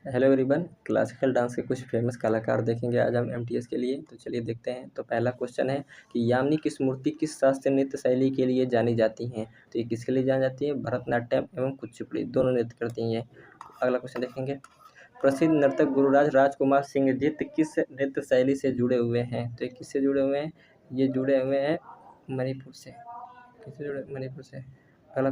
Hello everyone, classical dance के कुछ famous कलाकार देखेंगे आज हम एमटीएस के लिए। तो चलिए देखते हैं। तो पहला क्वेश्चन है कि यामिनी किस मूर्ति किस शास्त्रीय नृत्य शैली के लिए जानी जाती हैं। तो ये किसके लिए जानी जाती है? भरतनाट्यम एवं कुचिपुड़ी दोनों नृत्य करती हैं। अगला क्वेश्चन देखेंगे, प्रसिद्ध नर्तक गुरुराज राजकुमार सिंह जीत किस नृत्य शैली से जुड़े हुए हैं? तो ये किससे जुड़े हुए हैं? ये जुड़े हुए हैं मणिपुर से। किससे जुड़े? मणिपुर से। अगला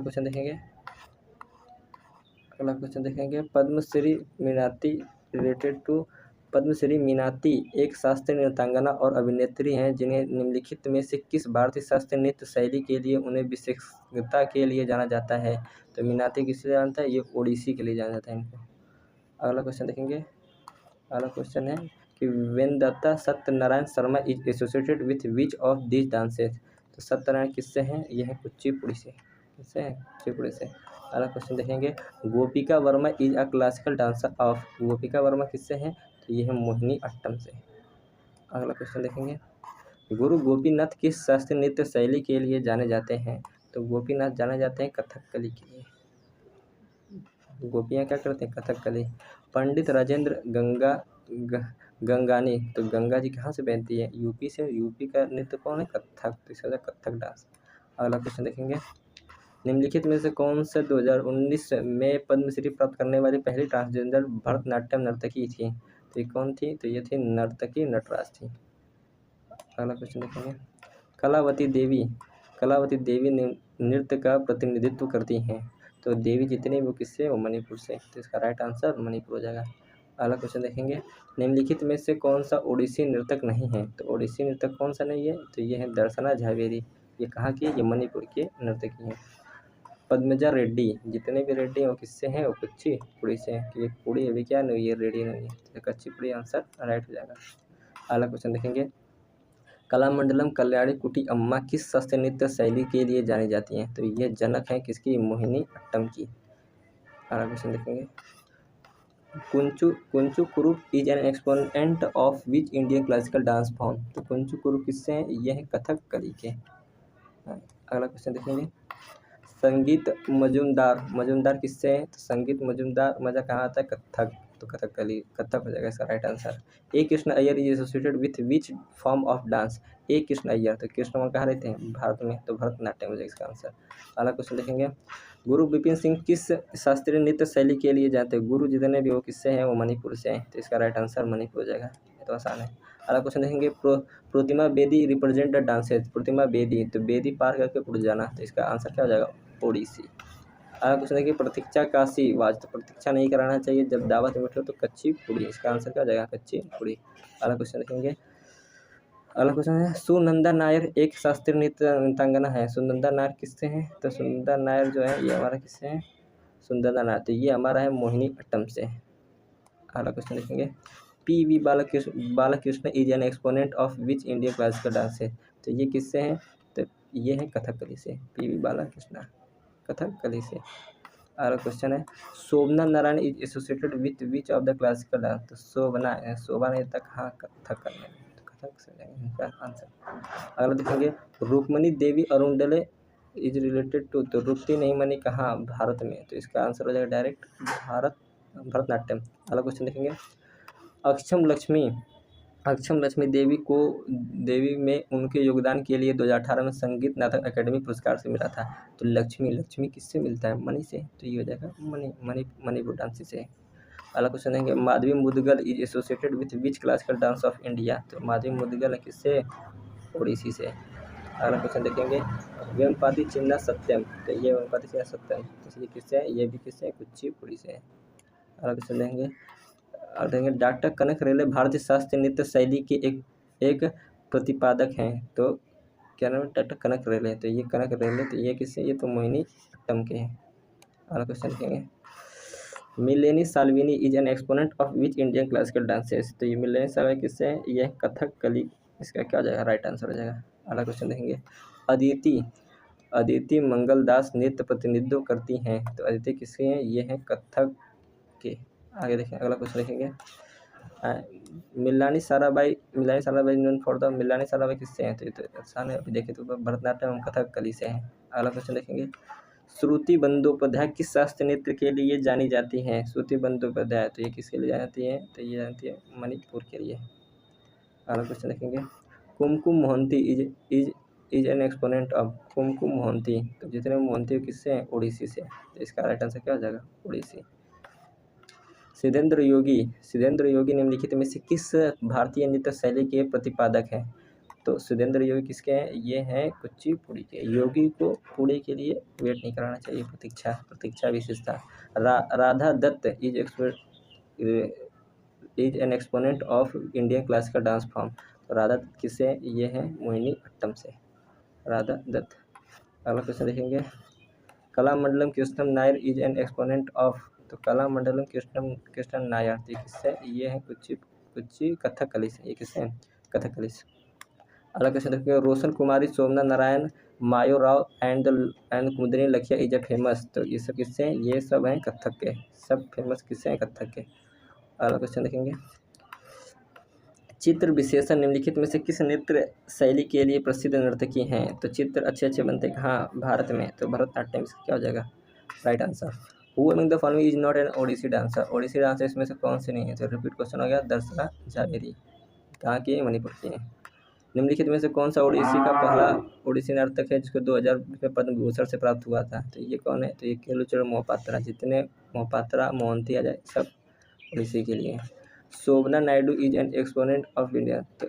क्वेश्चन देखेंगे, पद्मश्री मीनाती रिलेटेड टू। पद्मश्री मीनाती एक शास्त्रीय नृत्यांगना और अभिनेत्री हैं जिन्हें निम्नलिखित में से किस भारतीय शास्त्रीय नृत्य शैली के लिए उन्हें विशेषज्ञता के लिए जाना जाता है? तो मीनाती किससे जानता है? ये ओडिसी के लिए जाना जाता है इनको। अगला क्वेश्चन देखेंगे, अगला क्वेश्चन है कि Vedadatta Satyanarayana Sharma is associated with which of these dances. तो सत्यनारायण किससे हैं? यह है कुचिपुड़ी से। किससे है? कुचिपुड़ी से। अगला क्वेश्चन देखेंगे, गोपिका Verma is a classical dancer of. गोपिका वर्मा किससे हैं? तो यह है मोहिनी अट्टम से। अगला क्वेश्चन देखेंगे, गुरु गोपीनाथ किस शास्त्रीय नृत्य शैली के लिए जाने जाते हैं? तो गोपीनाथ जाने जाते हैं कथकली के लिए। गोपियाँ क्या करते हैं? कथकली। पंडित राजेंद्र गंगानी। तो गंगा जी कहाँ से बहती है? यूपी से। यूपी का नृत्य कौन है? कथक। तो इसका कथक डांस। अगला क्वेश्चन देखेंगे, निम्नलिखित में से कौन से 2019 में पद्मश्री प्राप्त करने वाली पहली ट्रांसजेंडर भरतनाट्यम नर्तकी थी? तो ये कौन थी? तो ये थी नर्तकी नटराज थी। अगला क्वेश्चन देखेंगे, कलावती देवी नृत्य का प्रतिनिधित्व करती हैं। तो देवी जितने वो किससे? वो मणिपुर से। तो इसका राइट आंसर मणिपुर हो जाएगा। अगला क्वेश्चन देखेंगे, निम्नलिखित में से कौन सा ओडिसी नृतक नहीं है? तो ओडिसी नृतक कौन सा नहीं है? तो ये है दर्शना झावेरी। ये कहाँ की? ये मणिपुर के नर्तकी हैं। पद्मजा रेड्डी, जितने भी रेड्डी हैं वो किससे हैं? वो कुचिपुड़ी से हैं। ये पुड़ी अभी क्या नहीं, ये रेड्डी नहीं है। तो कुचिपुड़ी आंसर राइट हो जाएगा। अगला क्वेश्चन देखेंगे, कलामंडलम कल्याणी कुटी अम्मा किस शास्त्रीय नृत्य शैली के लिए जानी जाती हैं? तो ये जनक है किसकी? मोहिनी अट्टम की। अगला क्वेश्चन देखेंगे, Kunchu Kurup is an exponent of which Indian classical dance form. तो कुंचू कुरुप किससे हैं? ये है कथकली के। अगला क्वेश्चन देखेंगे, संगीत मजूमदार किससे है? तो संगीत मजूमदार मजा कहाँ आता है? कथक। तो कथकली, कथक हो जाएगा इसका right answer. A Krishna Iyer is associated with which form of dance. A Krishna Iyer, तो कृष्ण कहाँ रहते हैं? भारत में। तो भरतनाट्यम हो जाएगा इसका आंसर। अगला क्वेश्चन देखेंगे, गुरु विपिन सिंह किस शास्त्रीय नृत्य शैली के लिए जाते हैं? गुरु जितने भी वो किससे हैं? वो मणिपुर से हैं। तो इसका राइट आंसर मणिपुर हो जाएगा। ये तो आसान है। अगला क्वेश्चन देखेंगे, प्रतिमा बेदी रिप्रेजेंट द डांसेस। प्रतिमा बेदी, तो बेदी पार करके उड़ जाना। तो इसका आंसर क्या हो जाएगा? ओडिसी। अगला क्वेश्चन देखिए, प्रतीक्षा काशी वाज। तो प्रतीक्षा नहीं कराना चाहिए जब दावत में बैठे हो। तो कच्ची पुड़ी। इसका आंसर क्या हो जाएगा? कच्ची पुड़ी। अगला क्वेश्चन देखेंगे, अगला क्वेश्चन है, सुनंदा नायर एक शास्त्रीय नृत्यांगना है। सुनंदा नायर किससे हैं? तो सुनंदा नायर जो है ये हमारा किससे है? सुनंदा नायर, तो ये हमारा है मोहिनी अट्टम से। अगला क्वेश्चन देखेंगे, P V Balkrishna is an exponent of which Indian classical dance है। तो ये किससे हैं? तो ये है कथकली से। पी वी बालकृष्ण कथकली से। अगला क्वेश्चन है, Shobhana Narayan is associated with which of the classical dance. तो शोभा नहीं तक हाँ कथक करने में। तो कथक से जाएगा इनका आंसर। अगला देखेंगे, रुक्मणी देवी अरुणडले इज रिलेटेड टू। तो रुक्ति नहीं मनी कहाँ? भारत में। तो इसका आंसर हो जाएगा डायरेक्ट भरतनाट्यम। अगला क्वेश्चन देखेंगे, अक्षम लक्ष्मी देवी में उनके योगदान के लिए 2018 में संगीत नाटक अकेडमी पुरस्कार से मिला था। तो लक्ष्मी किससे मिलता है? मणि से। तो ये हो जाएगा मणिपुर डांस से। अगला क्वेश्चन देंगे, Madhavi Mudgal is associated with which classical dance of India. तो माधवी मुदगल किससे? ओडिसी से। अगला क्वेश्चन देखेंगे, वेमपाती चिन्ना सत्यम। तो ये वेमपाती चिन्ना सत्यम, तो ये किससे है? ये भी किससे है? कुचिपुड़ी से। अगला क्वेश्चन देखेंगे, और देखेंगे, डॉक्टर कनक रेले भारतीय शास्त्रीय नृत्य शैली के एक प्रतिपादक हैं। तो क्या नाम है? डॉक्टर कनक रेले। तो ये कनक रेले, तो ये किससे? ये तो मोहिनी अट्टम के हैं। अगला क्वेश्चन देखेंगे, Milena Salvini is an exponent of which Indian classical dances. तो ये मिलेनी साल्विनी किससे है? ये कथकली। इसका क्या हो जाएगा? राइट आंसर हो जाएगा। अगला क्वेश्चन देखेंगे, अदिति मंगलदास नृत्य प्रतिनिधित्व करती हैं। तो अदिति किसके हैं? ये हैं कथक के। आगे देखें, अगला क्वेश्चन देखेंगे, Milani Sarabhai known for the. Milani Sarabhai किससे हैं? तो ये तो आसान है। अभी देखें तो भरतनाट्यम एवं कथकली से हैं। अगला क्वेश्चन देखेंगे, श्रुति बंदोपाध्याय किस शास्त्रीय नृत्य के लिए जानी जाती हैं? श्रुति बंदोपाध्याय तो ये किसके लिए जानी जाती है? तो ये जानती है मणिपुर के लिए। अगला क्वेश्चन देखेंगे, Kumkum Mohanty is an exponent of. Kumkum Mohanty, तो जितने मोहंती किससे हैं? उड़ीसी से। तो इसका राइट आंसर क्या हो जाएगा? उड़ीसी। सिद्धेंद्र योगी निम्नलिखित में से किस भारतीय नृत्य शैली के प्रतिपादक हैं? तो सिद्धेंद्र योगी किसके हैं? ये हैं कुचिपुड़ी के। योगी को पुड़ी के लिए वेट नहीं कराना चाहिए, प्रतीक्षा विशेषता। Radha Dutt is an exponent of Indian classical dance form. तो राधा दत्त किससे? ये है मोहिनी अट्टम से, राधा दत्त। अगला क्वेश्चन देखेंगे, Kalamandalam Krishnan Nair is an exponent of. तो कलामंडलम कृष्णम नायर किससे? ये है कुची कथकली से। ये किससे हैं? कथकली से। अगला क्वेश्चन देखिए, रोशन कुमारी, सोमनाथ नारायण, मायो राव एंड कुमुदिनी लखिया इज ए फेमस। तो ये सब किससे हैं? ये सब हैं कथक के। सब फेमस किससे हैं? कथक के। अगला क्वेश्चन देखेंगे, चित्र विशेषण निम्नलिखित में से किस नृत्य शैली के लिए प्रसिद्ध नर्तकी हैं? तो चित्र अच्छे बनते हैं कहाँ? भारत में। तो भरतनाट्यम इसका क्या हो जाएगा? Right answer. Who among the following is not an Odissi dancer. Odissi dancer इसमें से कौन से नहीं है? तो रिपीट क्वेश्चन हो गया। दर्शना जावेरी कहाँ की है? मणिपुर की है। निम्नलिखित में से कौन सा ओडिसी का पहला ओडिसी नर्तक है जिसको 2000 में पद्म विभूषण से प्राप्त हुआ था? तो ये कौन है? तो ये केलुचरण मोहपात्रा। जितने मोहपात्रा, मोहंती आ जाए सब ओडिसी के लिए। Shobhana Naidu is an exponent of India. तो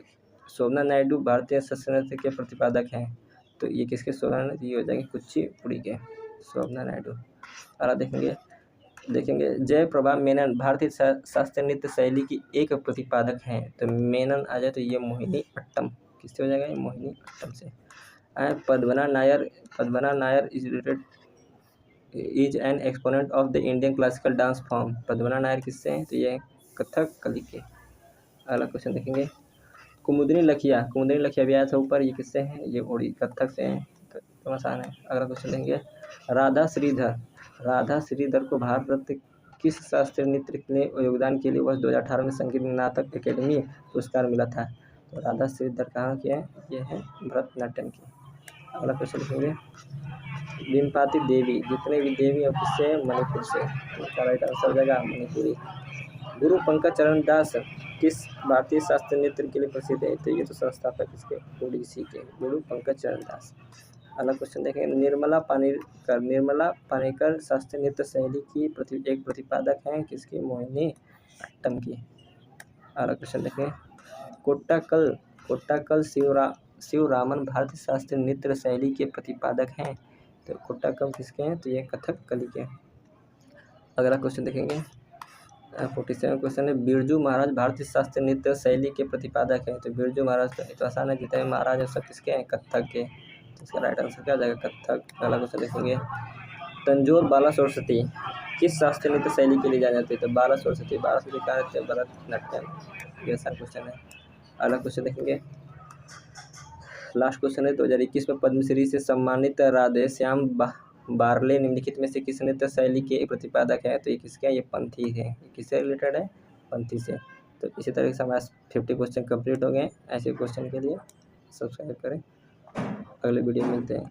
शोभना नायडू भारतीय शास्त्रीय नृत्य के प्रतिपादक हैं। तो ये किसके? शोभना नायडू, ये हो जाएंगे कुचिपुड़ी के, शोभना नायडू। अगला देखेंगे जयप्रभा मेनन भारतीय शास्त्रीय नृत्य शैली की एक प्रतिपादक हैं। तो मेनन आ जाए तो ये मोहिनी अट्टम किससे हो जाएगा? ये मोहिनी अट्टम से। Padmana Nair is an exponent of the Indian classical dance form. Padmana Nair किससे हैं? तो ये कथकली के। अगला क्वेश्चन देखेंगे, कुमुदिनी लखिया भी आया था ऊपर, ये किससे हैं? ये ओडी कथक से हैं। तो आसान है। अगला क्वेश्चन देखेंगे, राधा श्रीधर को भारत रत्न किस शास्त्रीय नृत्य के योगदान के लिए वर्ष 2018 में संगीत नाटक अकेडमी पुरस्कार मिला था? तो राधा श्रीधर कहाँ के हैं? ये है भरतनाट्यम की। अगला क्वेश्चन देखेंगे, बिम्पाती देवी, जितने भी देवी हैं किससे? मणिपुर से। तो इसका राइट आंसर हो जाएगा मणिपुरी। गुरु पंकज चरण दास किस भारतीय शास्त्रीय नृत्य के लिए प्रसिद्ध है? तो ये तो संस्थापक किसके? ओडिसी के, गुरु पंकज चरण दास। अगला क्वेश्चन देखेंगे, निर्मला पानेकर शास्त्रीय नृत्य शैली की एक प्रतिपादक हैं किसकी? मोहिनी अट्टम की। अगला क्वेश्चन देखें, कोट्टाकल शिवरामन भारतीय शास्त्रीय नृत्य शैली के प्रतिपादक हैं। तो कोट्टाकल किसके हैं? तो ये कथकली के। अगला क्वेश्चन देखेंगे, 47 क्वेश्चन है, बिरजू महाराज भारतीय शास्त्रीय नृत्य शैली के प्रतिपादक हैं। तो बिरजू महाराज तो आसान है, जितने महाराज हैं सब किसके हैं? कथक के। तो इसका राइट आंसर क्या हो जाएगा? कथक। अगला क्वेश्चन देखेंगे, तंजौर बाला सरस्वती किस शास्त्रीय नृत्य शैली के लिए जानी जाती है? तो बाला सरस्वती का नृत्य भरतनाट्यम। ये सारा क्वेश्चन है। अगला क्वेश्चन देखेंगे, लास्ट क्वेश्चन है 2021 में पद्मश्री से सम्मानित राधेश्याम बारले निम्नलिखित में से किस नृत्य शैली के प्रतिपादक है? तो ये किसके हैं? ये पंथी है। किससे रिलेटेड है? पंथी से। तो इसी तरह से हमारे 50 क्वेश्चन कंप्लीट हो गए। ऐसे क्वेश्चन के लिए सब्सक्राइब करें। अगले वीडियो में मिलते हैं।